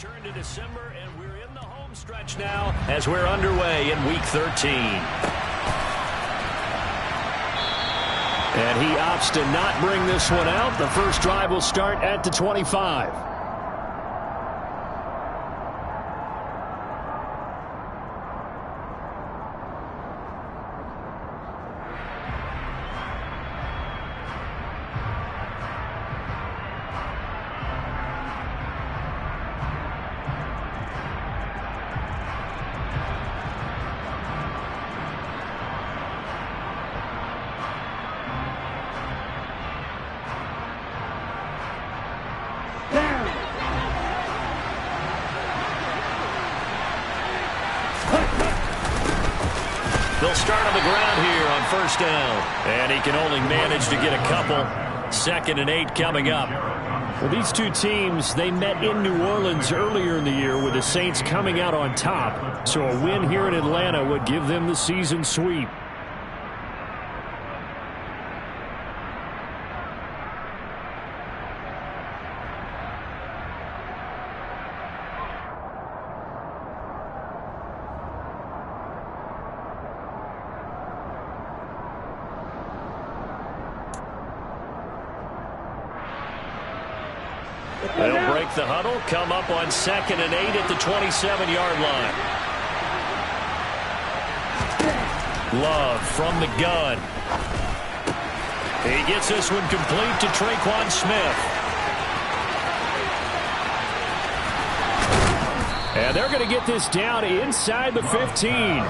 Return to December, and we're in the home stretch now as we're underway in Week 13. And he opts to not bring this one out. The first drive will start at the 25. They'll start on the ground here on first down. And he can only manage to get a couple. 2nd and 8 coming up. Well, these two teams, they met in New Orleans earlier in the year with the Saints coming out on top. So a win here in Atlanta would give them the season sweep. They'll break the huddle, come up on 2nd and 8 at the 27-yard line. Love from the gun. He gets this one complete to Traquan Smith. And they're going to get this down inside the 15.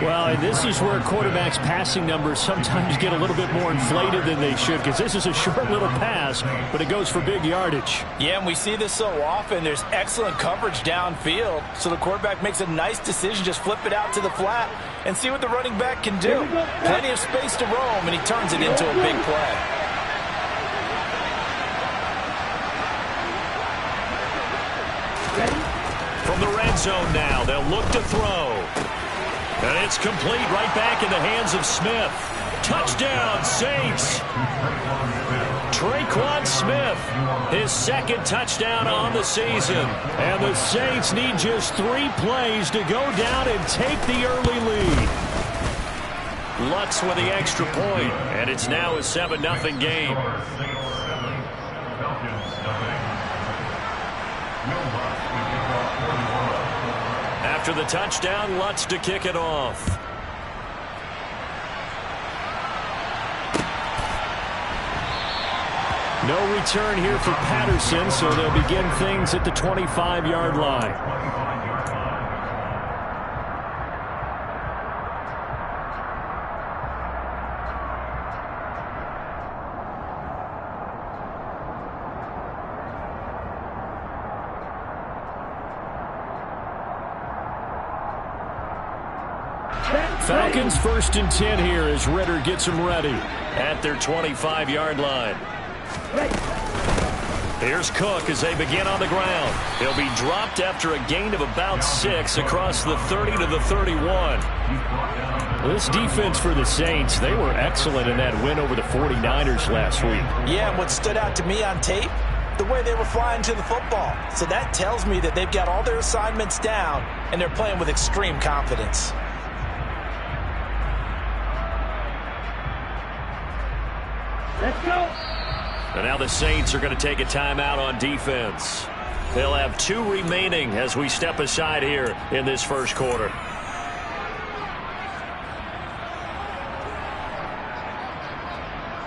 Well, and this is where quarterbacks' passing numbers sometimes get a little bit more inflated than they should, because this is a short little pass, but it goes for big yardage. Yeah, and we see this so often. There's excellent coverage downfield, so the quarterback makes a nice decision, just flip it out to the flat and see what the running back can do. Plenty of space to roam, and he turns it into a big play. From the red zone now, they'll look to throw. And it's complete right back in the hands of Smith. Touchdown, Saints. Traquan Smith, his 2nd touchdown on the season. And the Saints need just 3 plays to go down and take the early lead. Lutz with the extra point, and it's now a 7-0 game. After the touchdown, Lutz to kick it off. No return here for Patterson, so they'll begin things at the 25-yard line. Falcons 1st and 10 here as Ritter gets them ready at their 25-yard line. Here's Cook as they begin on the ground. He'll be dropped after a gain of about 6 across the 30 to the 31. This defense for the Saints, they were excellent in that win over the 49ers last week. Yeah, and what stood out to me on tape, the way they were flying to the football. So that tells me that they've got all their assignments down, and they're playing with extreme confidence. Let's go. And now the Saints are going to take a timeout on defense. They'll have 2 remaining as we step aside here in this first quarter.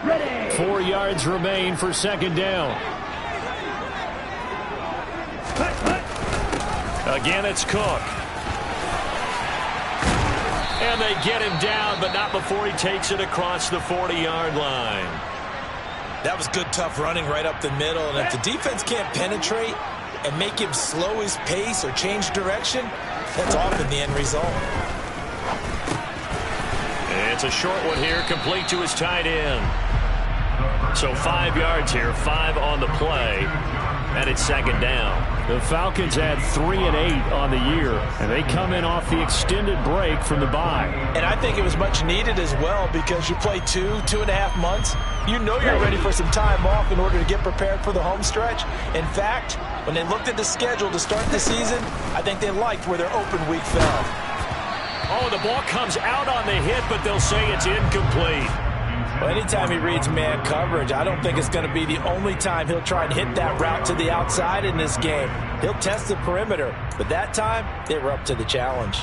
Ready. 4 yards remain for 2nd down. Again, it's Cook. And they get him down, but not before he takes it across the 40-yard line. That was good, tough running right up the middle. And if the defense can't penetrate and make him slow his pace or change direction, that's often the end result. It's a short one here, complete to his tight end. So 5 yards here, 5 on the play. And it's second down. The Falcons had 3 and 8 on the year, and they come in off the extended break from the bye. And I think it was much needed as well, because you play 2.5 months. You know you're ready for some time off in order to get prepared for the home stretch. In fact, when they looked at the schedule to start the season, I think they liked where their open week fell. Oh, the ball comes out on the hit, but they'll say it's incomplete. Well, anytime he reads man coverage, I don't think it's going to be the only time he'll try and hit that route to the outside in this game. He'll test the perimeter, but that time, they were up to the challenge.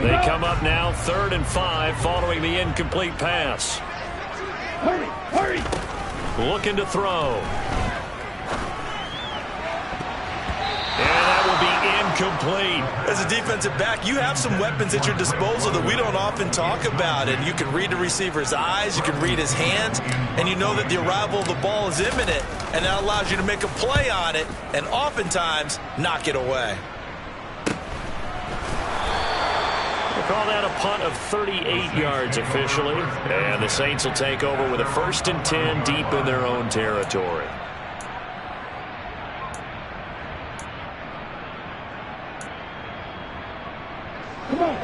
They come up now 3rd and 5 following the incomplete pass. Hurry, hurry. Looking to throw. And that will be incomplete. As a defensive back, you have some weapons at your disposal that we don't often talk about. And you can read the receiver's eyes, you can read his hands, and you know that the arrival of the ball is imminent. And that allows you to make a play on it and oftentimes knock it away. Call that a punt of 38 yards officially. And the Saints will take over with a 1st and 10 deep in their own territory.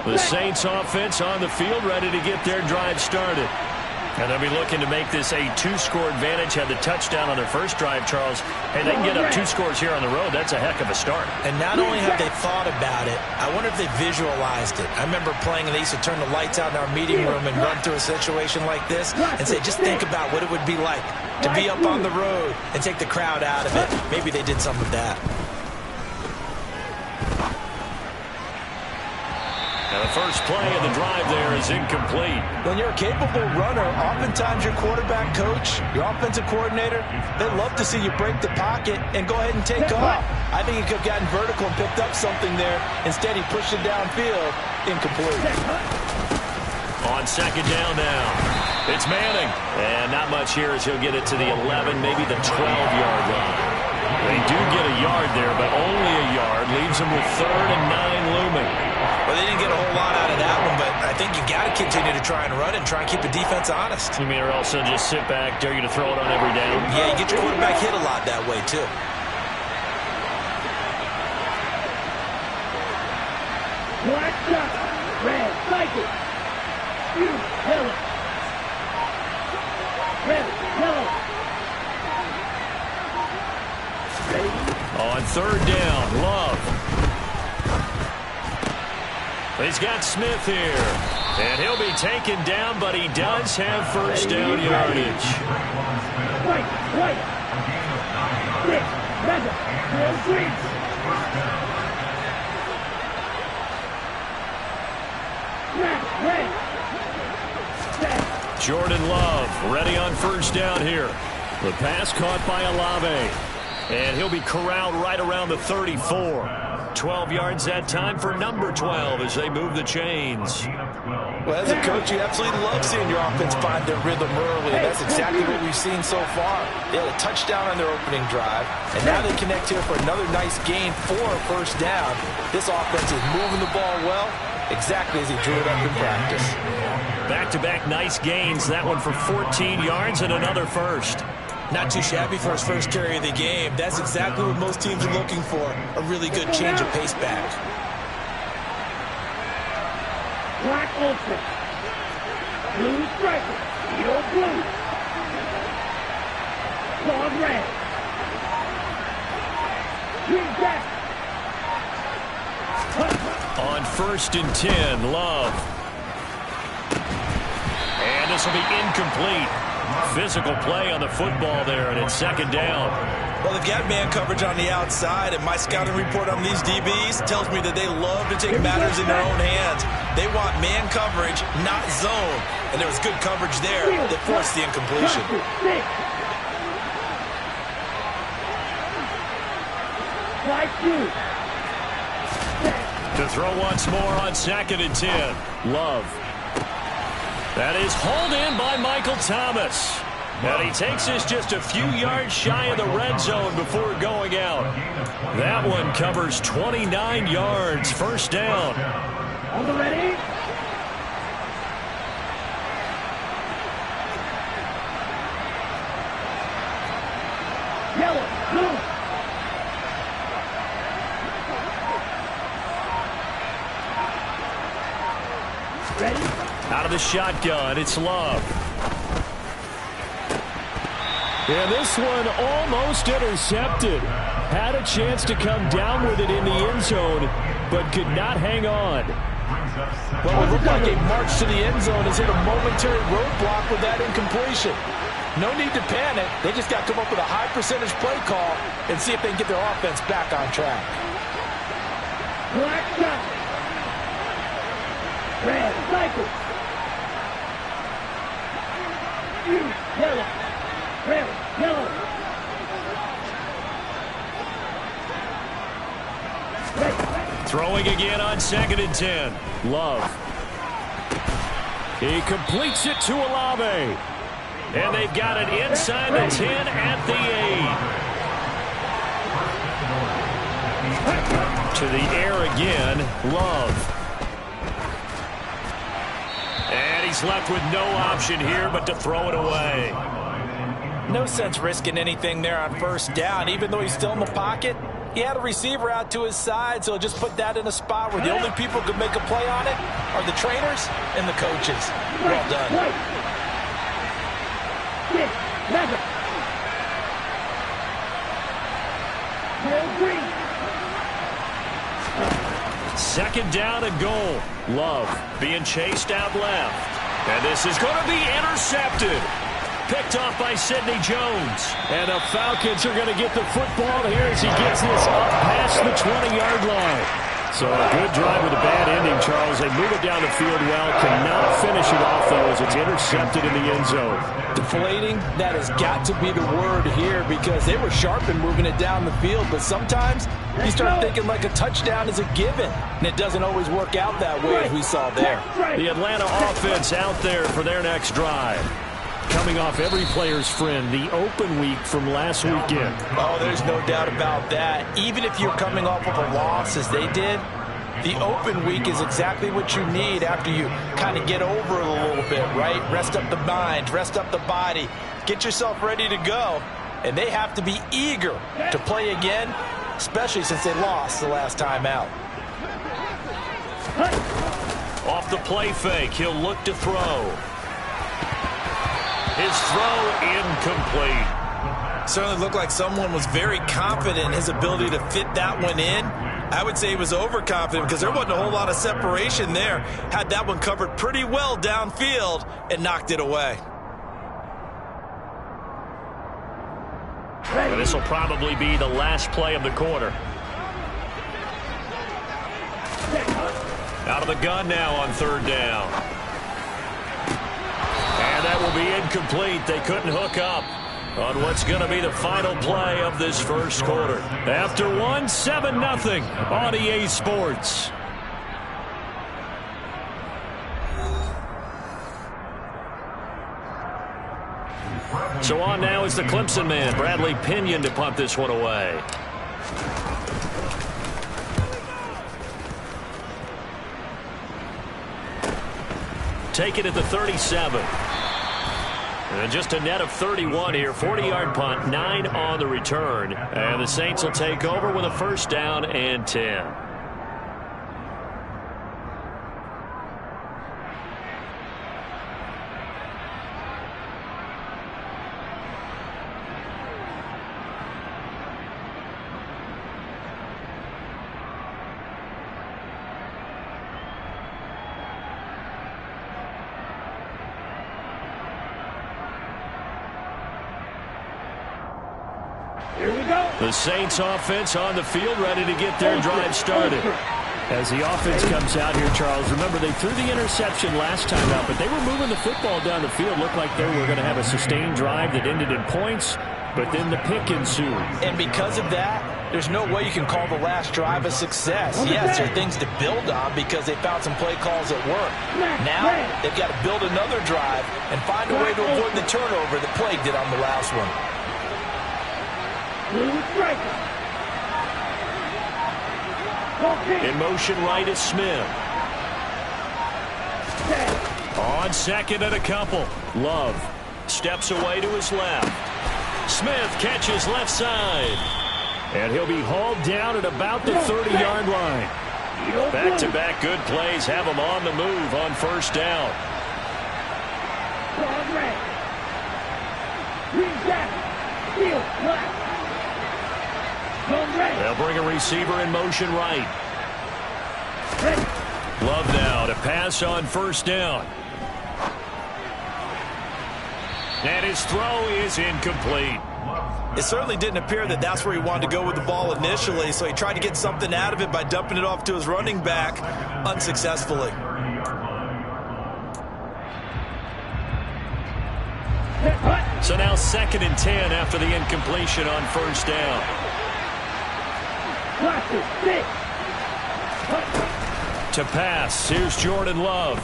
The Saints offense on the field, ready to get their drive started. And they'll be looking to make this a 2-score advantage. Had the touchdown on their first drive, Charles. Hey, they can get up 2 scores here on the road. That's a heck of a start. And not only have they thought about it, I wonder if they visualized it. I remember playing, and they used to turn the lights out in our meeting room and run through a situation like this and say, just think about what it would be like to be up on the road and take the crowd out of it. Maybe they did some of that. And the first play of the drive there is incomplete. When you're a capable runner, oftentimes your quarterback coach, your offensive coordinator, they love to see you break the pocket and go ahead and take off. I think he could have gotten vertical and picked up something there. Instead, he pushed it downfield. Incomplete. On second down now, it's Manning. And not much here as he'll get it to the 11, maybe the 12-yard line. They do get a yard there, but only a yard. Leaves them with 3rd and 9 looming. Well, they didn't get a whole lot out of that one, but I think you got to continue to try and run and try and keep the defense honest. You mean, or also just sit back, dare you to throw it on every down? Yeah, you get your quarterback hit a lot that way, too. Black shot. Red, cycle. You, yellow. Red, yellow. On 3rd down, Love. He's got Smith here. And he'll be taken down, but he does have first down yardage. White, white. Six, red, green. Red. Jordan Love ready on first down here. The pass caught by Olave. And he'll be corralled right around the 34. 12 yards that time for number 12 as they move the chains. Well, as a coach, you absolutely love seeing your offense find their rhythm early, and that's exactly what we've seen so far. They had a touchdown on their opening drive, and now they connect here for another nice gain for a first down. This offense is moving the ball well, exactly as he drew it up in practice. Back-to-back nice gains, that one for 14 yards and another first. Not too shabby for his first carry of the game. That's exactly what most teams are looking for, a really good change of pace back. Black ultra. Blue striker. Steel blue. Claw red. Green jack. On 1st and 10, Love. And this will be incomplete. Physical play on the football there, and it's second down. Well, they've got man coverage on the outside, and my scouting report on these DBs tells me that they love to take matters in their own hands. They want man coverage, not zone. And there was good coverage there that forced the incompletion. To throw once more on 2nd and 10. Love. That is hauled in by Michael Thomas. And he takes this just a few yards shy of the red zone before going out. That one covers 29 yards. First down. On the ready. the shotgun. It's Love. And this one almost intercepted. Had a chance to come down with it in the end zone, but could not hang on. Well, it looked like a march to the end zone has hit a momentary roadblock with that incompletion. No need to panic. They just got to come up with a high percentage play call and see if they can get their offense back on track. Black shot. Red cycle. Yellow. Red, yellow. Red. Throwing again on 2nd and 10. Love. He completes it to Olave. And they've got it inside the 10 at the 8. To the air again, Love. And he's left with no option here but to throw it away. No sense risking anything there on 1st down. Even though he's still in the pocket, he had a receiver out to his side, so just put that in a spot where the only people who could make a play on it are the trainers and the coaches. Well done. Second down and goal. Love being chased out left. And this is going to be intercepted. Picked off by Sidney Jones. And the Falcons are going to get the football here as he gets this up past the 20-yard line. So a good drive with a bad ending, Charles. They move it down the field well. Cannot finish it off, though, as it's intercepted in the end zone. Deflating, that has got to be the word here because they were sharp in moving it down the field. But sometimes you start thinking like a touchdown is a given, and it doesn't always work out that way as we saw there. The Atlanta offense out there for their next drive. Coming off every player's friend, the open week from last weekend. Oh, there's no doubt about that. Even if you're coming off of a loss as they did, the open week is exactly what you need after you kind of get over it a little bit, right? Rest up the mind, rest up the body, get yourself ready to go. And they have to be eager to play again, especially since they lost the last time out. Off the play fake, he'll look to throw. His throw incomplete. Certainly looked like someone was very confident in his ability to fit that one in. I would say he was overconfident because there wasn't a whole lot of separation there. Had that one covered pretty well downfield and knocked it away. And this will probably be the last play of the quarter. Out of the gun now on 3rd down. And that will be incomplete. They couldn't hook up on what's going to be the final play of this first quarter. After one, 7-0 on EA Sports. So on now is the Clemson man, Bradley Pinion, to punt this one away. Take it at the 37. And just a net of 31 here. 40-yard punt, 9 on the return. And the Saints will take over with a 1st down and 10. Here we go. The Saints offense on the field, ready to get their drive started. As the offense comes out here, Charles, remember they threw the interception last time out, but they were moving the football down the field. Looked like they were going to have a sustained drive that ended in points, but then the pick ensued. And because of that, there's no way you can call the last drive a success. Yes, there are things to build on because they found some play calls that work. Now, they've got to build another drive and find a way to avoid the turnover that plagued it on the last one. In motion right is Smith. On 2nd and a couple. Love steps away to his left. Smith catches left side. And he'll be hauled down at about the 30-yard line. Back-to-back good plays have him on the move on 1st down. They'll bring a receiver in motion right. Love now to pass on first down. And his throw is incomplete. It certainly didn't appear that that's where he wanted to go with the ball initially, so he tried to get something out of it by dumping it off to his running back unsuccessfully. So now 2nd and 10 after the incompletion on first down. To pass, here's Jordan Love.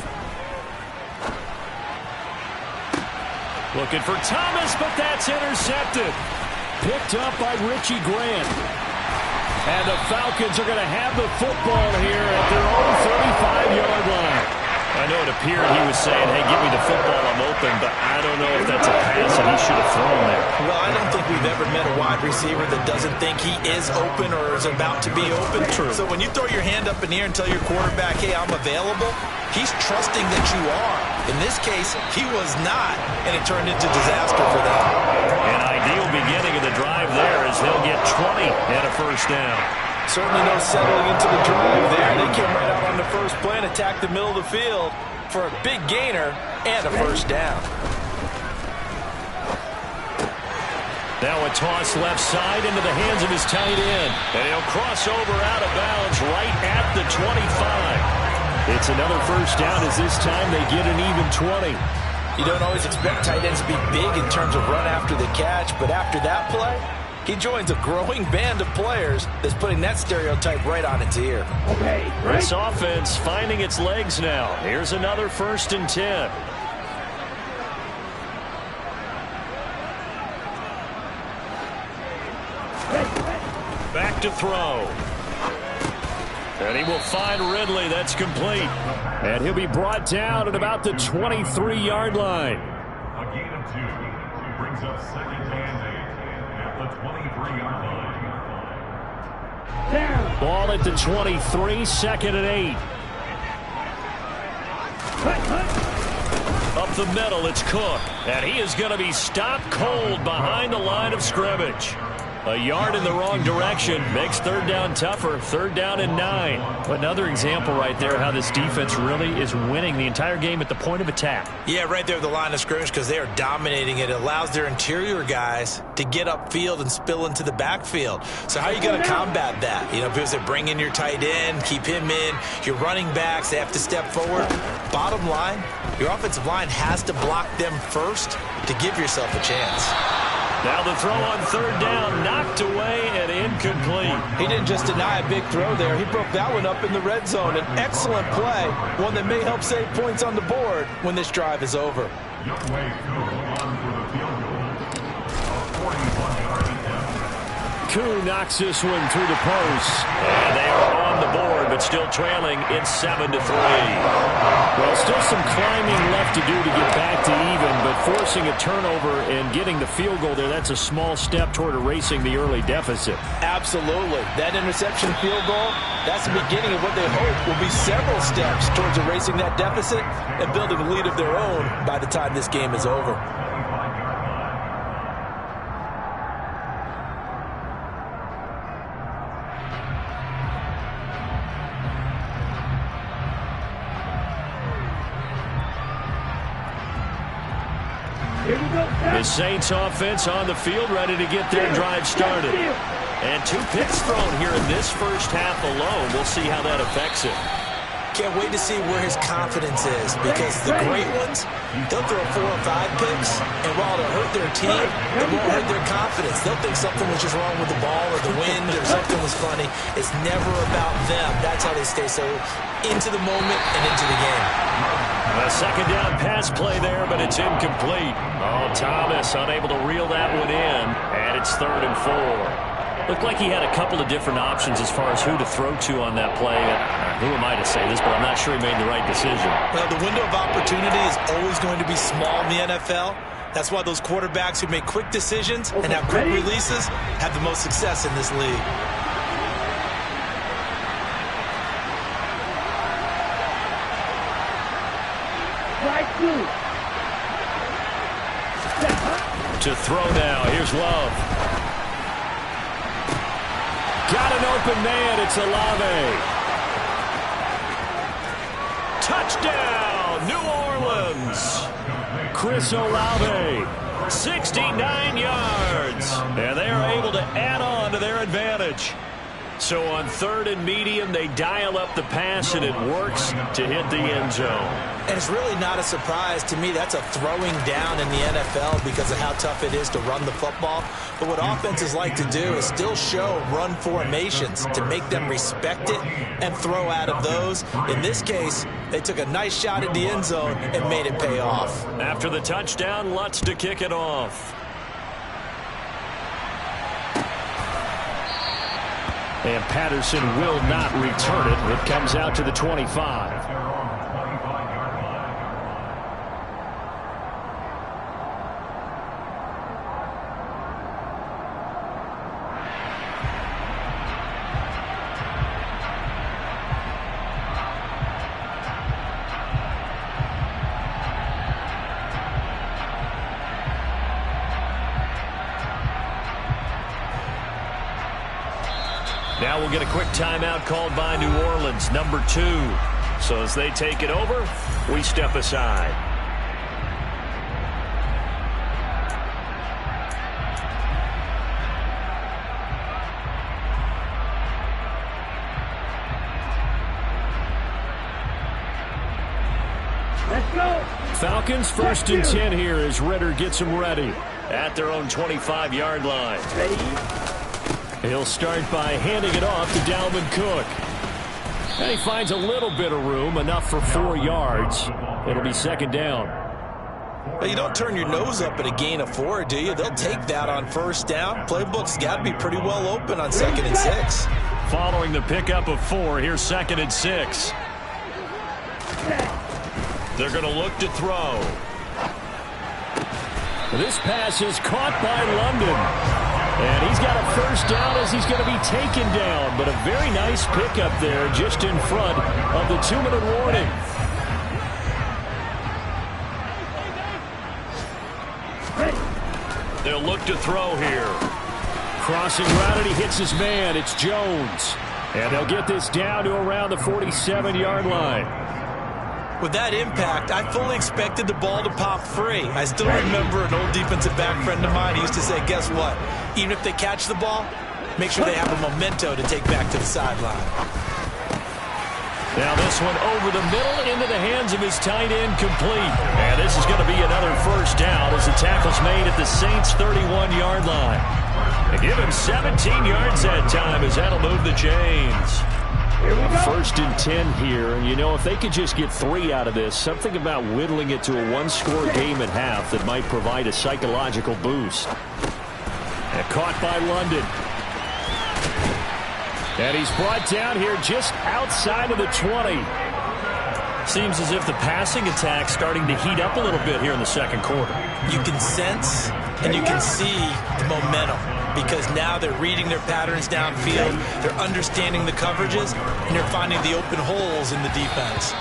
Looking for Thomas, but that's intercepted. Picked up by Richie Grant. And the Falcons are going to have the football here at their own 35-yard line. I know it appeared he was saying, hey, give me the football, I'm open, but I don't know if that's a pass that he should have thrown there. Well, I don't think we've ever met a wide receiver that doesn't think he is open or is about to be open. True. So when you throw your hand up in the air and tell your quarterback, hey, I'm available, he's trusting that you are. In this case, he was not, and it turned into disaster for them. An ideal beginning of the drive there as they'll get 20 and a first down. Certainly no settling into the drive there. They came right out on the first play and attacked the middle of the field for a big gainer and a first down. Now a toss left side into the hands of his tight end. And he'll cross over out of bounds right at the 25. It's another first down as this time they get an even 20. You don't always expect tight ends to be big in terms of run after the catch, but after that play, he joins a growing band of players that's putting that stereotype right on its ear. Okay, This offense finding its legs now. Here's another 1st and 10. Back to throw. And he will find Ridley. That's complete. And he'll be brought down at about the 23-yard line. A gain of 2 brings up 2nd and 8 at the 23-yard line. down. Ball at the 23, 2nd and 8. Up the middle, it's Cook. And he is going to be stopped cold behind the line of scrimmage. A yard in the wrong direction makes 3rd down tougher. 3rd down and 9. Another example right there how this defense really is winning the entire game at the point of attack. Yeah, right there at the line of scrimmage because they are dominating it. It allows their interior guys to get upfield and spill into the backfield. So how are you going to combat that? You know, because they bring in your tight end, keep him in. Your running backs, they have to step forward. Bottom line, your offensive line has to block them first to give yourself a chance. Now the throw on 3rd down, knocked away and incomplete. He didn't just deny a big throw there. He broke that one up in the red zone. An excellent play, one that may help save points on the board when this drive is over. Young Wade goes on for the field goal. A 41-yard attempt. Koo knocks this one through the post. And they are on the board, but still trailing. It's 7-3. Well, still some climbing left to do to get back to even, but forcing a turnover and getting the field goal there, that's a small step toward erasing the early deficit. Absolutely. That interception field goal, that's the beginning of what they hope will be several steps towards erasing that deficit and building a lead of their own by the time this game is over. The Saints offense on the field ready to get their drive started. And 2 picks thrown here in this first half alone. We'll see how that affects it. Can't wait to see where his confidence is because the great ones, they'll throw 4 or 5 picks, and while it'll hurt their team, it won't hurt their confidence. They'll think something was just wrong with the ball or the wind or something was funny. It's never about them. That's how they stay so into the moment and into the game. A 2nd down pass play there, but it's incomplete. Oh, Thomas unable to reel that one in, and it's 3rd and 4. Looked like he had a couple of different options as far as who to throw to on that play. Who am I to say this, but I'm not sure he made the right decision. Well, the window of opportunity is always going to be small in the NFL. That's why those quarterbacks who make quick decisions and have quick releases have the most success in this league. To throw now. Here's Love. Got it an open man. It's Olave. Touchdown, New Orleans. Chris Olave, 69 yards. And they are able to add on to their advantage. So on 3rd and medium, they dial up the pass, and it works to hit the end zone. And it's really not a surprise to me. That's a throwing down in the NFL because of how tough it is to run the football. But what offenses like to do is still show run formations to make them respect it and throw out of those. In this case, they took a nice shot at the end zone and made it pay off. After the touchdown, Lutz to kick it off. And Patterson will not return it. It comes out to the 25. Now we'll get a quick timeout called by New Orleans, number 2. So as they take it over, we step aside. Let's go. Falcons 1st and 10 here as Ritter gets them ready at their own 25-yard line. Ready? He'll start by handing it off to Dalvin Cook. And he finds a little bit of room, enough for 4 yards. It'll be 2nd down. Well, you don't turn your nose up at a gain of 4, do you? They'll take that on 1st down. Playbook's got to be pretty well open on 2nd and 6. Following the pickup of 4, here's 2nd and 6. They're going to look to throw. This pass is caught by London. And he's got a 1st down as he's going to be taken down. But a very nice pickup there just in front of the 2-minute warning. They'll look to throw here. Crossing route, and he hits his man. It's Jones. And they'll get this down to around the 47-yard line. With that impact, I fully expected the ball to pop free. I still remember an old defensive back friend of mine. He used to say, guess what? Even if they catch the ball, make sure they have a memento to take back to the sideline. Now this one over the middle into the hands of his tight end, complete. And this is going to be another 1st down as the tackle's made at the Saints' 31-yard line. They give him 17 yards that time as that'll move the chains. 1st and 10 here, and you know, if they could just get 3 out of this, something about whittling it to a 1-score game at half that might provide a psychological boost. And caught by London. And he's brought down here just outside of the 20. Seems as if the passing attack's starting to heat up a little bit here in the 2nd quarter. You can sense and you can see the momentum because now they're reading their patterns downfield, they're understanding the coverages, and they're finding the open holes in the defense.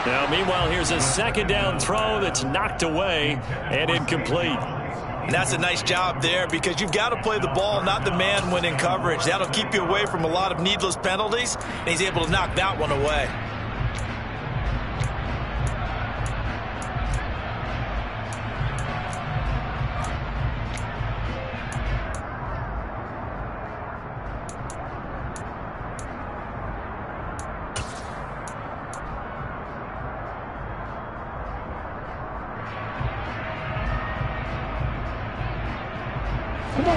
Now, meanwhile, here's a 2nd down throw that's knocked away and incomplete. And that's a nice job there because you've got to play the ball, not the man when in coverage. That'll keep you away from a lot of needless penalties, and he's able to knock that one away.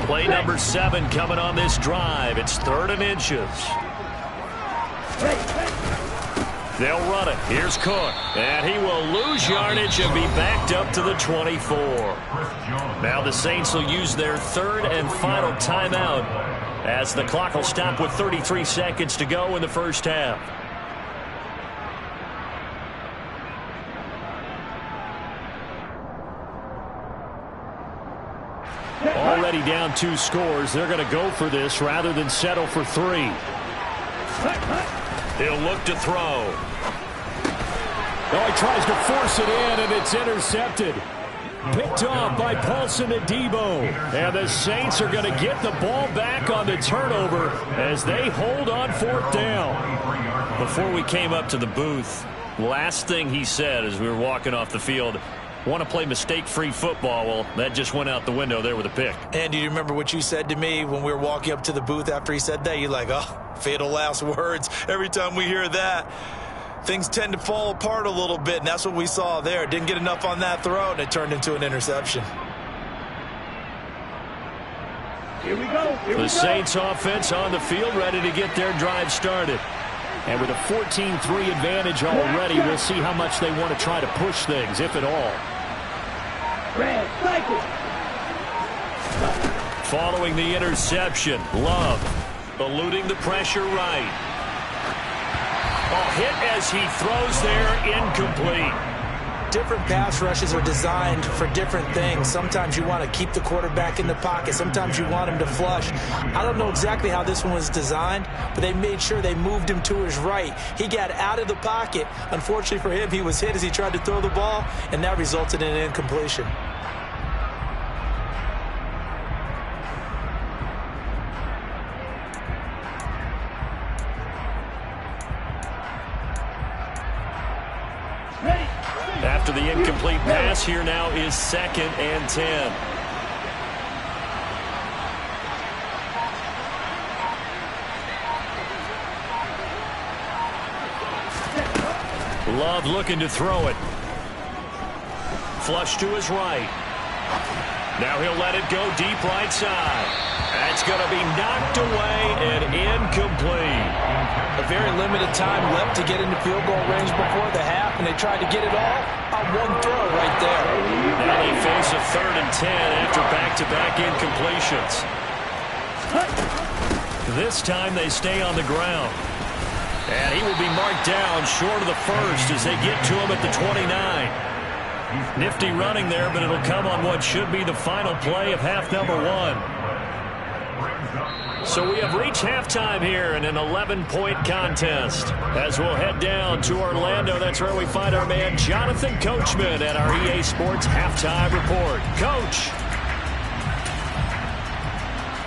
Play number 7 coming on this drive. It's 3rd and inches. They'll run it. Here's Cook. And he will lose yardage and be backed up to the 24. Now the Saints will use their 3rd and final timeout as the clock will stop with 33 seconds to go in the 1st half. Already down 2 scores. They're going to go for this rather than settle for 3. He'll look to throw. Oh, he tries to force it in, and it's intercepted. Picked off by Paulson Adebo. And the Saints are going to get the ball back on the turnover as they hold on 4th down. Before we came up to the booth, last thing he said as we were walking off the field, want to play mistake-free football. Well, that just went out the window there with a pick. And do you remember what you said to me when we were walking up to the booth after he said that? You're like, oh, fatal last words. Every time we hear that, things tend to fall apart a little bit, and that's what we saw there. Didn't get enough on that throw, and it turned into an interception. Here we go. The Saints offense on the field, ready to get their drive started. And with a 14-3 advantage already, we'll see how much they want to try to push things, if at all. Red, cycle. Following the interception, Love eluding the pressure right. Hit as he throws there, incomplete. Different pass rushes are designed for different things. Sometimes you want to keep the quarterback in the pocket. Sometimes you want him to flush. I don't know exactly how this one was designed, but they made sure they moved him to his right. He got out of the pocket. Unfortunately for him, he was hit as he tried to throw the ball, and that resulted in an incompletion. After the incomplete pass, here now is 2nd and 10. Love looking to throw it. Flush to his right. Now he'll let it go deep right side. That's going to be knocked away and incomplete. A very limited time left to get into field goal range before the half, and they tried to get it all on one throw right there. Now they face a 3rd and 10 after back-to-back incompletions. This time they stay on the ground. And he will be marked down short of the first as they get to him at the 29. Nifty running there, but it'll come on what should be the final play of half number 1. So we have reached halftime here in an 11-point contest. As we'll head down to Orlando, that's where we find our man Jonathan Coachman at our EA Sports Halftime Report. Coach.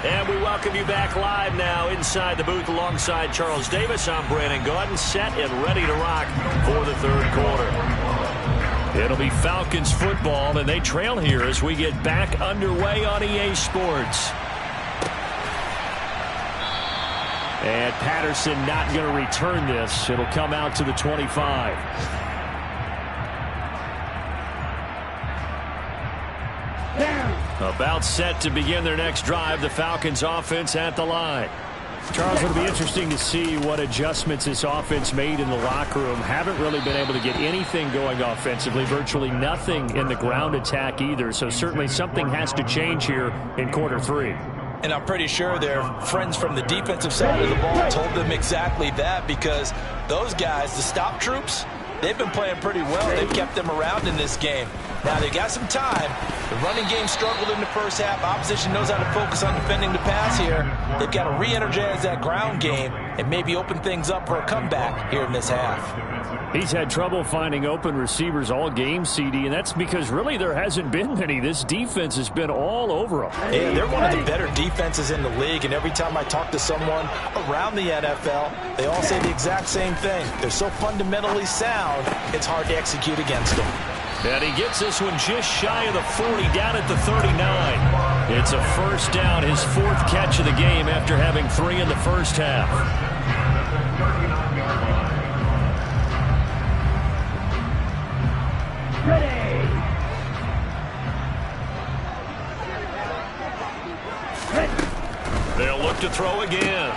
And we welcome you back live now inside the booth alongside Charles Davis. I'm Brandon Gaudin, set and ready to rock for the 3rd quarter. It'll be Falcons football, and they trail here as we get back underway on EA Sports. And Patterson not going to return this. It'll come out to the 25. About set to begin their next drive. The Falcons offense at the line. Charles, it'll be interesting to see what adjustments this offense made in the locker room. Haven't really been able to get anything going offensively. Virtually nothing in the ground attack either. So certainly something has to change here in quarter 3. And I'm pretty sure their friends from the defensive side of the ball told them exactly that, because those guys, the stop troops, they've been playing pretty well. They've kept them around in this game. Now, they got some time. The running game struggled in the first half. Opposition knows how to focus on defending the pass here. They've got to re-energize that ground game and maybe open things up for a comeback here in this half. He's had trouble finding open receivers all game, CD, and that's because really there hasn't been many. This defense has been all over them. Yeah, they're one of the better defenses in the league, and every time I talk to someone around the NFL, they all say the exact same thing. They're so fundamentally sound, it's hard to execute against them. And he gets this one just shy of the 40, down at the 39. It's a first down, his 4th catch of the game after having 3 in the first half. Ready. They'll look to throw again.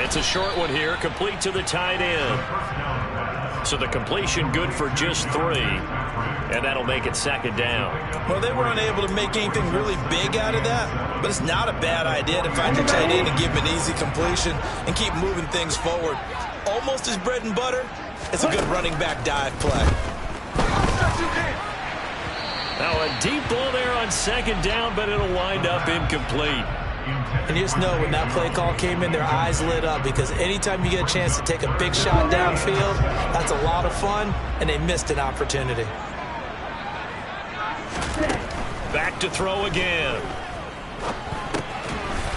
It's a short one here, complete to the tight end. So the completion good for just 3, and that'll make it 2nd down. Well, they were unable to make anything really big out of that, but it's not a bad idea to find your tight end and give him an easy completion and keep moving things forward. Almost his bread and butter. It's a good running back dive play. Now a deep ball there on 2nd down, but it'll wind up incomplete. And you just know when that play call came in, their eyes lit up, because anytime you get a chance to take a big shot downfield, that's a lot of fun, and they missed an opportunity. back to throw again.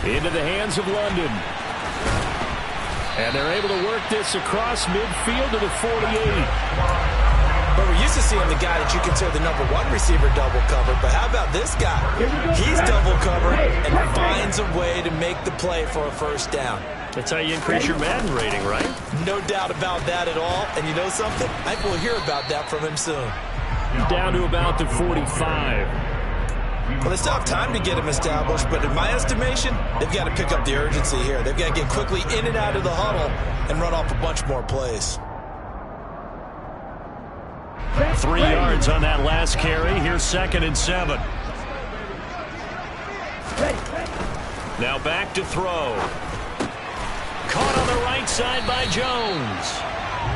Into the hands of London. And they're able to work this across midfield to the 48. But we're used to seeing the guy that you consider the #1 receiver double covered. But how about this guy? He's double covered and finds a way to make the play for a first down. That's how you increase your Madden rating, right? No doubt about that at all. And you know something? I think we'll hear about that from him soon. Down to about the 45. Well, they still have time to get him established, but in my estimation, they've got to pick up the urgency here. They've got to get quickly in and out of the huddle and run off a bunch more plays. 3 yards on that last carry. Here's 2nd and 7. Now back to throw. Caught on the right side by Jones.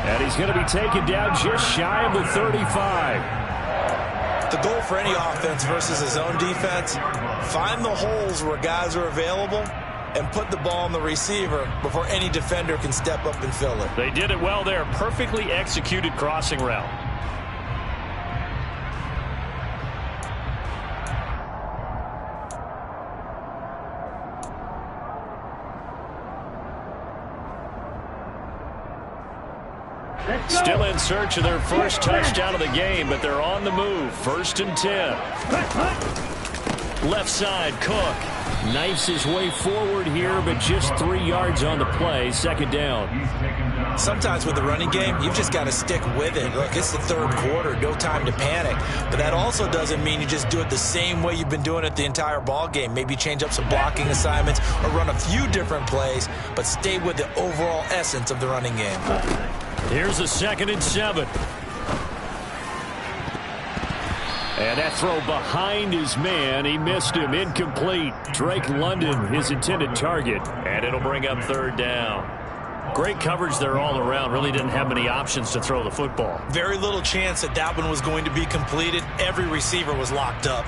And he's going to be taken down just shy of the 35. The goal for any offense versus his own defense, find the holes where guys are available and put the ball on the receiver before any defender can step up and fill it. They did it well there. Perfectly executed crossing route. Still in search of their first touchdown of the game, but they're on the move. 1st and 10. Left side, Cook. Knifes his way forward here, but just 3 yards on the play. 2nd down. Sometimes with the running game, you've just got to stick with it. Look, it's the 3rd quarter. No time to panic. But that also doesn't mean you just do it the same way you've been doing it the entire ball game. Maybe change up some blocking assignments or run a few different plays, but stay with the overall essence of the running game. Here's a 2nd and 7. And that throw behind his man. He missed him. Incomplete. Drake London, his intended target. And it'll bring up 3rd down. Great coverage there all around. Really didn't have many options to throw the football. Very little chance that that one was going to be completed. Every receiver was locked up.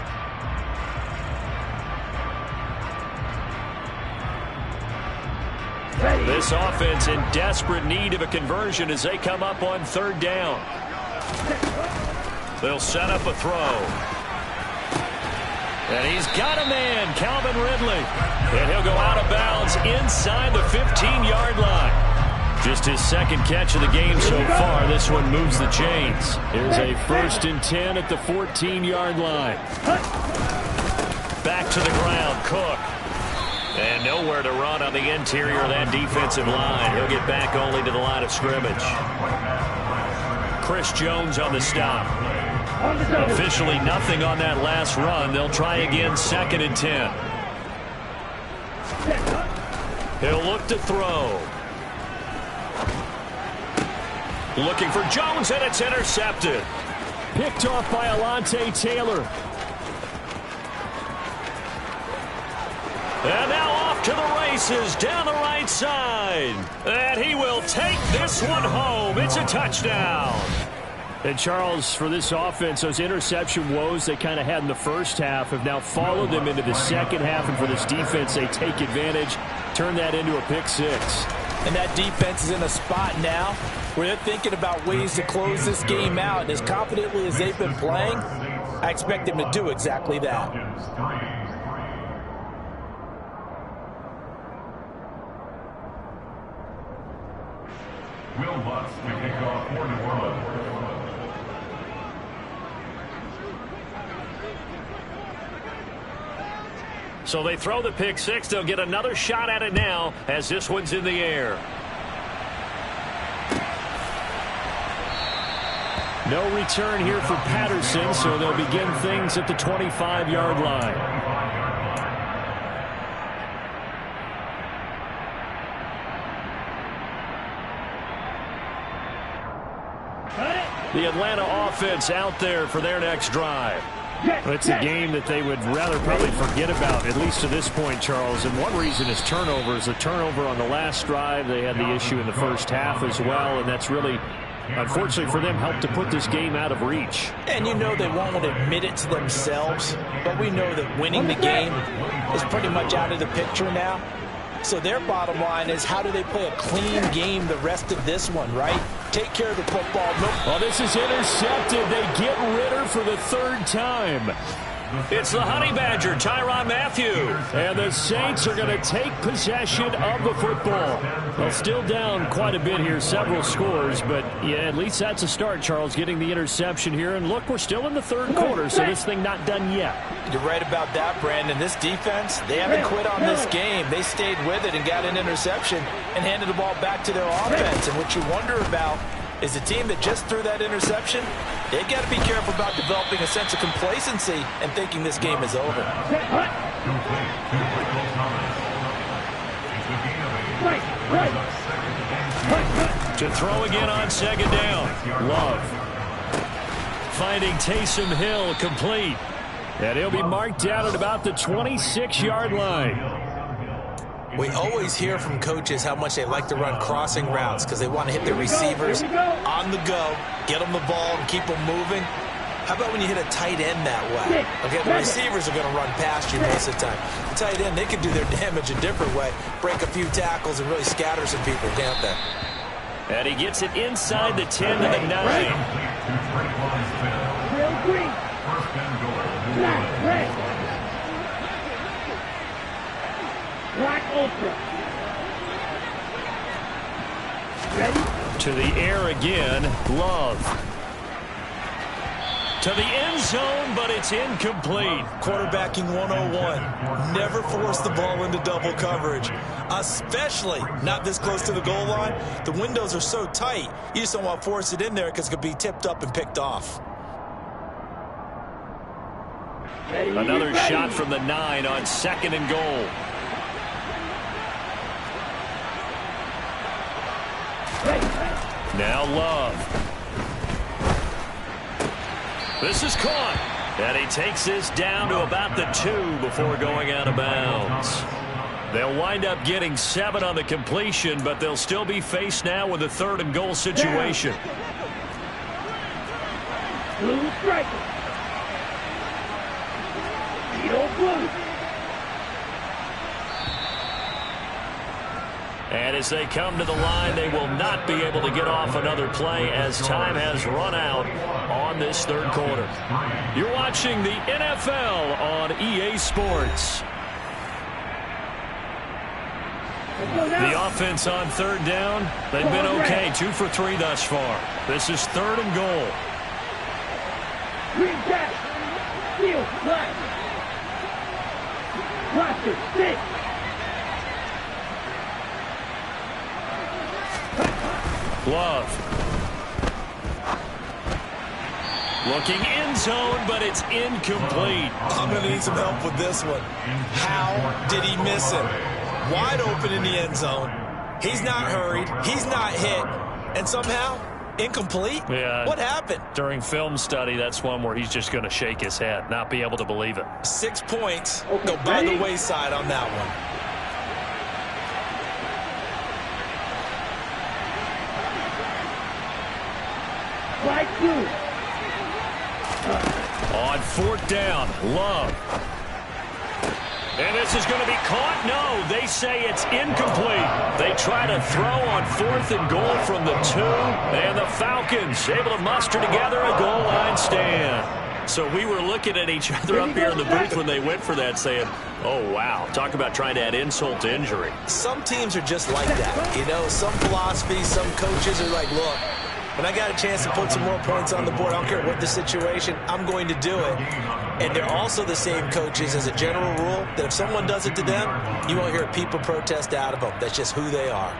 This offense in desperate need of a conversion as they come up on 3rd down. They'll set up a throw. And he's got a man, Calvin Ridley. And he'll go out of bounds inside the 15-yard line. Just his 2nd catch of the game so far. This one moves the chains. Here's a 1st and 10 at the 14-yard line. Back to the ground, Cook. And nowhere to run on the interior of that defensive line. He'll get back only to the line of scrimmage. Chris Jones on the stop. Officially nothing on that last run. They'll try again, 2nd and 10. He'll look to throw. Looking for Jones, and it's intercepted. Picked off by Alontae Taylor. And now off to the races down the right side. And he will take this one home. It's a touchdown. And, Charles, for this offense, those interception woes they kind of had in the first half have now followed them into the second half. And for this defense, they take advantage, turn that into a pick 6. And that defense is in a spot now where they're thinking about ways to close this game out. And as confidently as they've been playing, I expect them to do exactly that. Will Lutz to kick off for New Orleans. So they throw the pick 6. They'll get another shot at it now as this one's in the air. No return here for Patterson, so they'll begin things at the 25-yard line. The Atlanta offense out there for their next drive. It's a game that they would rather probably forget about, at least to this point, Charles. And one reason is turnovers. A turnover on the last drive. They had the issue in the first half as well, and that's really, unfortunately for them, helped to put this game out of reach. And you know they won't admit it to themselves, but we know that winning the game is pretty much out of the picture now. So their bottom line is, how do they play a clean game the rest of this one, right? take care of the football. Well, this is intercepted. They get Ritter for the third time. It's the Honey Badger, Tyrann Mathieu. And the Saints are going to take possession of the football. Well, still down quite a bit here, several scores. But, yeah, at least that's a start, Charles, getting the interception here. And, look, we're still in the third quarter, so this thing not done yet. You're right about that, Brandon. This defense, they haven't quit on this game. They stayed with it and got an interception and handed the ball back to their offense. And what you wonder about is the team that just threw that interception, they got to be careful about developing a sense of complacency and thinking this game is over. To throw again on second down. Love. Finding Taysom Hill complete. And he'll be marked down at about the 26-yard line. We always hear from coaches how much they like to run crossing routes because they want to hit their receivers on the go, get them the ball, and keep them moving. How about when you hit a tight end that way? Okay, the receivers are going to run past you most of the time. The tight end, they can do their damage a different way, break a few tackles, and really scatter some people, can't they? And he gets it inside the 10 to the 9. Black Ultra. Ready? To the air again, Love. To the end zone, but it's incomplete. Quarterbacking 101. Never force the ball into double coverage, especially not this close to the goal line. The windows are so tight, you just don't want to force it in there because it could be tipped up and picked off. Another shot from the 9 on second and goal. Now Love. This is caught. And he takes this down to about the 2 before going out of bounds. They'll wind up getting 7 on the completion, but they'll still be faced now with a third and goal situation. Blue striker. Yellow blue. And as they come to the line, they will not be able to get off another play as time has run out on this third quarter. You're watching the NFL on EA Sports. The offense on third down, they've been okay. 2 for 3 thus far. This is third and goal. Green dash. Steel black. Blaster 6. Love. Looking end zone, but it's incomplete. I'm going to need some help with this one. How did he miss him? Wide open in the end zone. He's not hurried. He's not hit. And somehow, incomplete? Yeah. What happened? During film study, that's one where he's just going to shake his head, not be able to believe it. 6 points go by the wayside on that one. Flag blue. On fourth down, Love. And this is going to be caught? No, they say it's incomplete. They try to throw on fourth and goal from the 2. And the Falcons able to muster together a goal line stand. So we were looking at each other up here in the booth when they went for that saying, oh, wow, talk about trying to add insult to injury. Some teams are just like that. You know, some philosophies, some coaches are like, look, when I got a chance to put some more points on the board, I don't care what the situation, I'm going to do it. And they're also the same coaches as a general rule that if someone does it to them, you won't hear people protest out of them. That's just who they are.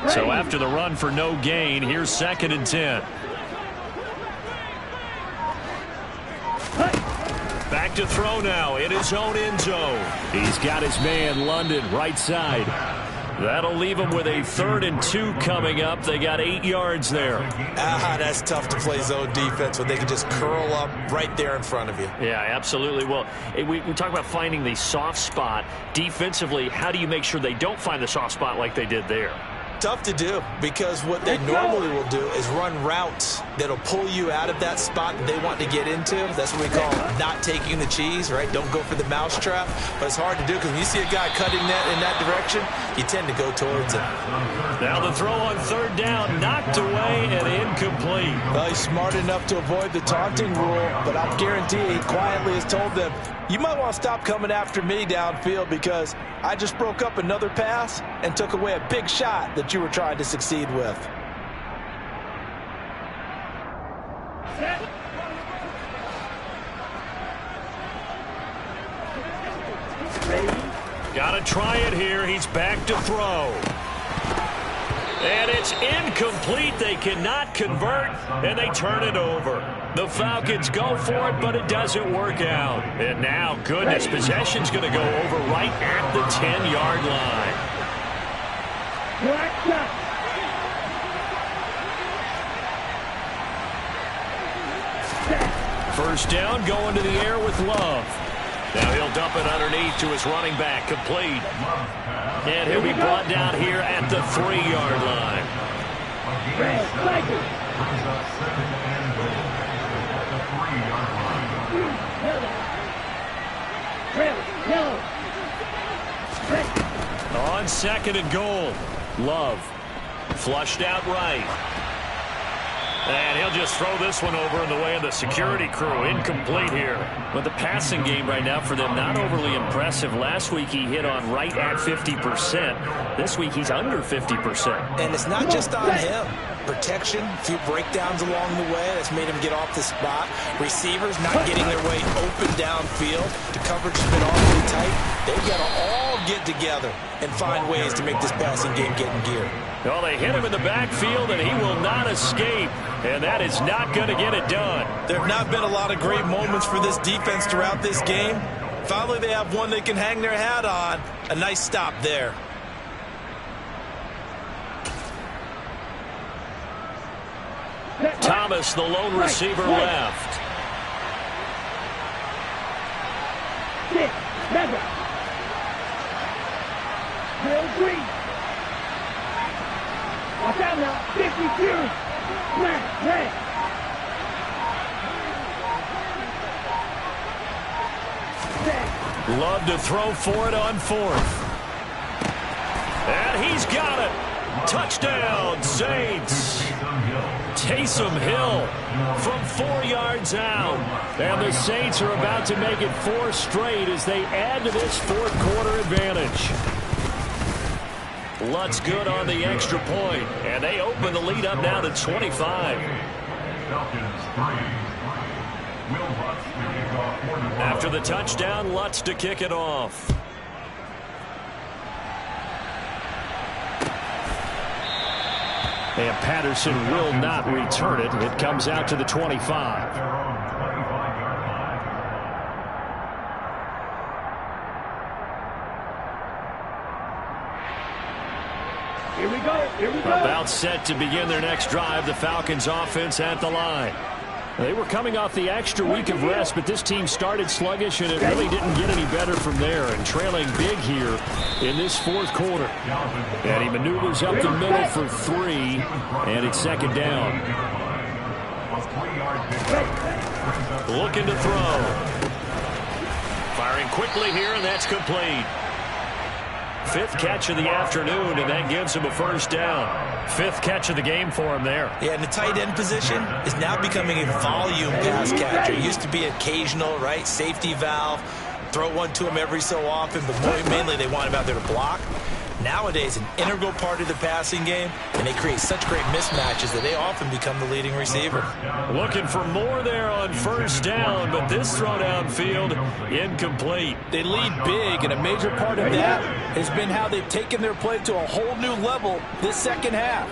So after the run for no gain, here's second and 10. Back to throw now in his own end zone. He's got his man London right side. That'll leave them with a 3rd and 2 coming up. They got 8 yards there. That's tough to play zone defense when they can just curl up right there in front of you. Yeah, absolutely. Well, we talk about finding the soft spot. Defensively, how do you make sure they don't find the soft spot like they did there? Tough to do, because what they normally will do is run routes that'll pull you out of that spot that they want to get into. That's what we call not taking the cheese, right? Don't go for the mousetrap. But it's hard to do because when you see a guy cutting that in that direction, you tend to go towards it. Now the throw on 3rd down, knocked away and incomplete. Well, he's smart enough to avoid the taunting rule, but I guarantee he quietly has told them, you might want to stop coming after me downfield because I just broke up another pass and took away a big shot that you were trying to succeed with. Got to try it here. He's back to throw. And it's incomplete. They cannot convert, and they turn it over. The Falcons go for it, but it doesn't work out. And now, goodness, possession's going to go over right at the 10-yard line. First down, going to the air with Love. Now he'll dump it underneath to his running back, complete. And he'll be brought down here at the 3-yard line. On 2nd and goal, Love flushed out right. And he'll just throw this one over in the way of the security crew. Incomplete here. But the passing game right now for them, not overly impressive. Last week he hit on right at 50%. This week he's under 50%. And it's not just on him. Protection, a few breakdowns along the way. That's made him get off the spot. Receivers not getting their way open downfield. The coverage has been awfully tight. They've got to all get together and find ways to make this passing game get in gear. Well, they hit him in the backfield, and he will not escape. And that is not going to get it done. There have not been a lot of great moments for this defense throughout this game. Finally, they have one they can hang their hat on. A nice stop there. Thomas, the lone receiver, left. Green. Watch out now. 52. Red. Love to throw for it on 4th. And he's got it. Touchdown, Saints. Taysom Hill from 4 yards out. And the Saints are about to make it 4 straight as they add to this 4th quarter advantage. Lutz good on the extra point, and they open the lead up now to 25. After the touchdown, Lutz to kick it off. And Patterson will not return it. It comes out to the 25. Here we go. About set to begin their next drive. The Falcons offense at the line. They were coming off the extra week of rest, but this team started sluggish, and it really didn't get any better from there. And trailing big here in this 4th quarter. And he maneuvers up the middle for 3, and it's 2nd down. Looking to throw. Firing quickly here, and that's complete. 5th catch of the afternoon, and that gives him a 1st down. 5th catch of the game for him there. Yeah, and the tight end position is now becoming a volume pass catcher. It used to be occasional, right? Safety valve. Throw one to him every so often, but mainly they want him out there to block. Nowadays, an integral part of the passing game, and they create such great mismatches that they often become the leading receiver. Looking for more there on 1st down, but this throw downfield, incomplete. They lead big, and a major part of that has been how they've taken their play to a whole new level this 2nd half.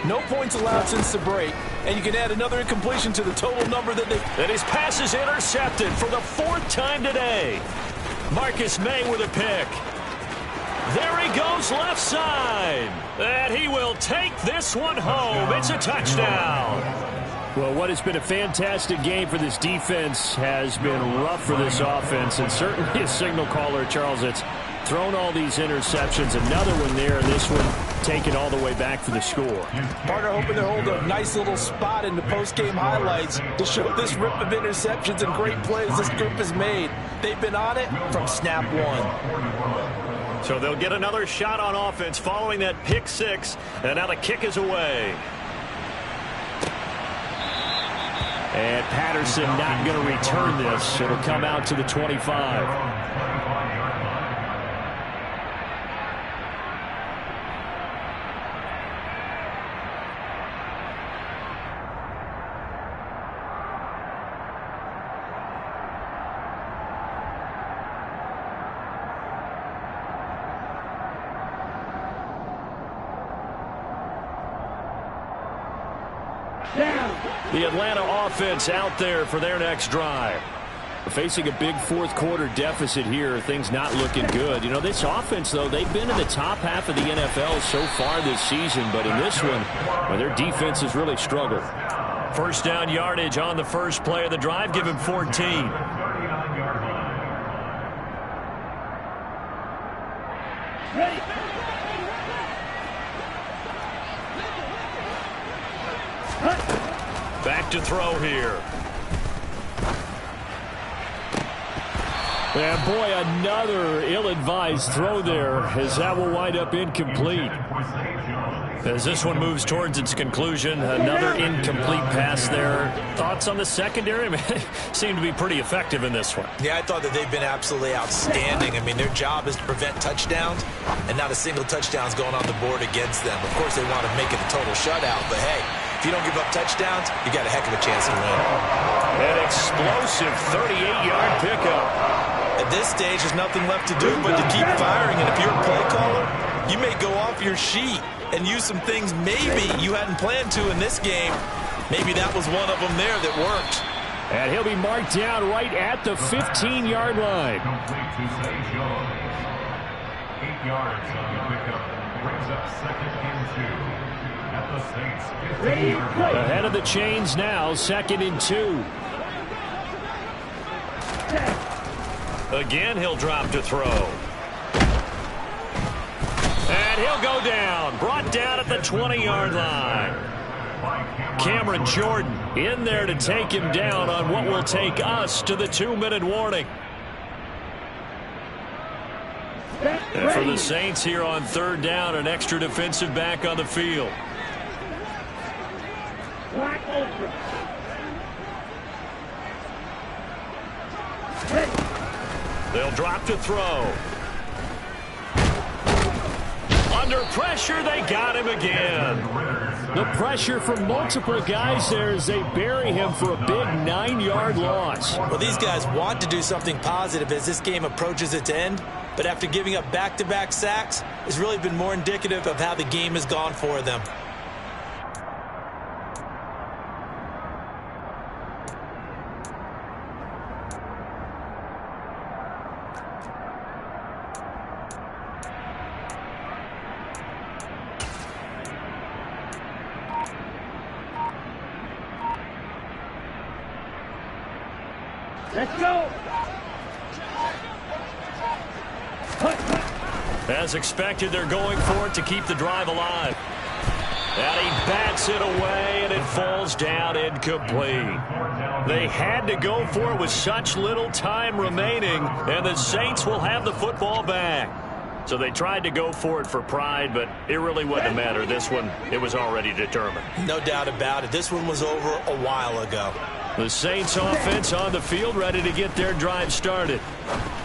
No points allowed since the break, and you can add another incompletion to the total number that they... And his pass is intercepted for the 4th time today. Marcus May with a pick. There he goes left side. And he will take this one home. It's a touchdown. Well, what has been a fantastic game for this defense has been rough for this offense. And certainly a signal caller, Charles, it's thrown all these interceptions. Another one there, and this one taken all the way back for the score. Partner hoping to hold a nice little spot in the post-game highlights to show this rip of interceptions and great plays this group has made. They've been on it from snap one. So they'll get another shot on offense following that pick six, and now the kick is away. And Patterson not going to return this. It'll come out to the 25. The Atlanta offense out there for their next drive. Facing a big fourth quarter deficit here, things not looking good. You know, this offense, though, they've been in the top half of the NFL so far this season, but in this one, well, their defense has really struggled. First down yardage on the first play of the drive, give him 14. Ready. Back to throw here. And boy, another ill-advised throw there, as that will wind up incomplete. As this one moves towards its conclusion, another incomplete pass there. Thoughts on the secondary? I mean, seem to be pretty effective in this one. Yeah, I thought that they've been absolutely outstanding. I mean, their job is to prevent touchdowns, and not a single touchdown's going on the board against them. Of course, they want to make it a total shutout, but hey, if you don't give up touchdowns, you got a heck of a chance to win. An explosive 38-yard pickup. At this stage, there's nothing left to do but to keep firing, and if you're a play caller, you may go off your sheet and use some things maybe you hadn't planned to in this game. Maybe that was one of them there that worked. And he'll be marked down right at the 15-yard line. 8 yards on the pickup. Brings up 2nd and 2. At the Saints 15-yard line. Ahead of the chains now, 2nd and 2. Again, he'll drop to throw. And he'll go down. Brought down at the 20-yard line. Cameron Jordan in there to take him down on what will take us to the 2-minute warning. And for the Saints here on 3rd down, an extra defensive back on the field. They'll drop to throw. Under pressure, they got him again. The pressure from multiple guys there as they bury him for a big 9-yard loss. Well, these guys want to do something positive as this game approaches its end, but after giving up back-to-back sacks, it's really been more indicative of how the game has gone for them. Let's go. As expected, they're going for it to keep the drive alive. And he bats it away, and it falls down incomplete. They had to go for it with such little time remaining, and the Saints will have the football back. So they tried to go for it for pride, but it really wouldn't matter. This one, it was already determined. No doubt about it. This one was over a while ago. The Saints offense on the field, ready to get their drive started.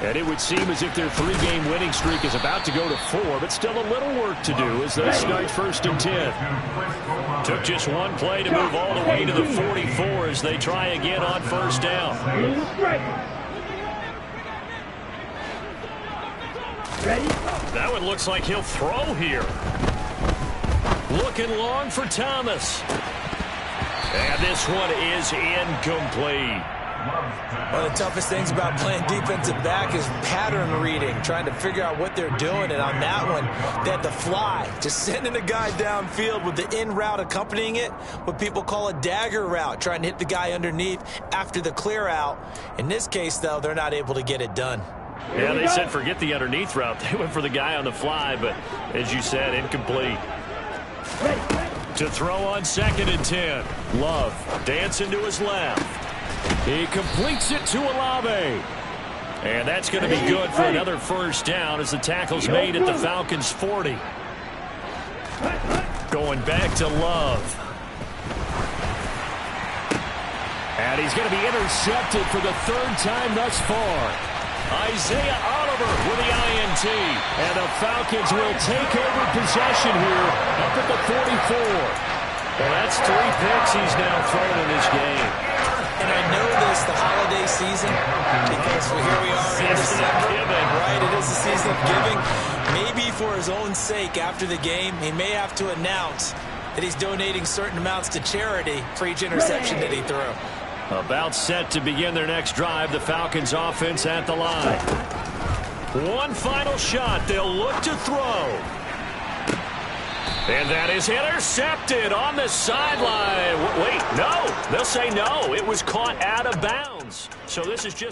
And it would seem as if their 3-game winning streak is about to go to 4, but still a little work to do as they start 1st and 10. Took just one play to move all the way to the 44 as they try again on 1st down. That one looks like he'll throw here. Looking long for Thomas. And this one is incomplete. One of the toughest things about playing defensive back is pattern reading, trying to figure out what they're doing. And on that one, they had the fly, just sending a guy downfield with the in route accompanying it, what people call a dagger route, trying to hit the guy underneath after the clear out. In this case, though, they're not able to get it done. Yeah, they said forget the underneath route. They went for the guy on the fly, but as you said, incomplete. To throw on 2nd and 10. Love dancing to his left. He completes it to Olave. And that's going to be good for another first down as the tackle's made at the Falcons' 40. Going back to Love. And he's going to be intercepted for the 3rd time thus far. Isaiah Oliver with the INT. And the Falcons will take over possession here up at the 44. Well, that's 3 picks he's now thrown in this game. And I know this, the holiday season, because here we are in December. Right, it is the season of giving. Maybe for his own sake after the game, he may have to announce that he's donating certain amounts to charity for each interception that he threw. About set to begin their next drive, the Falcons offense at the line. One final shot. They'll look to throw. And that is intercepted on the sideline. Wait, no. They'll say no. It was caught out of bounds. So this is just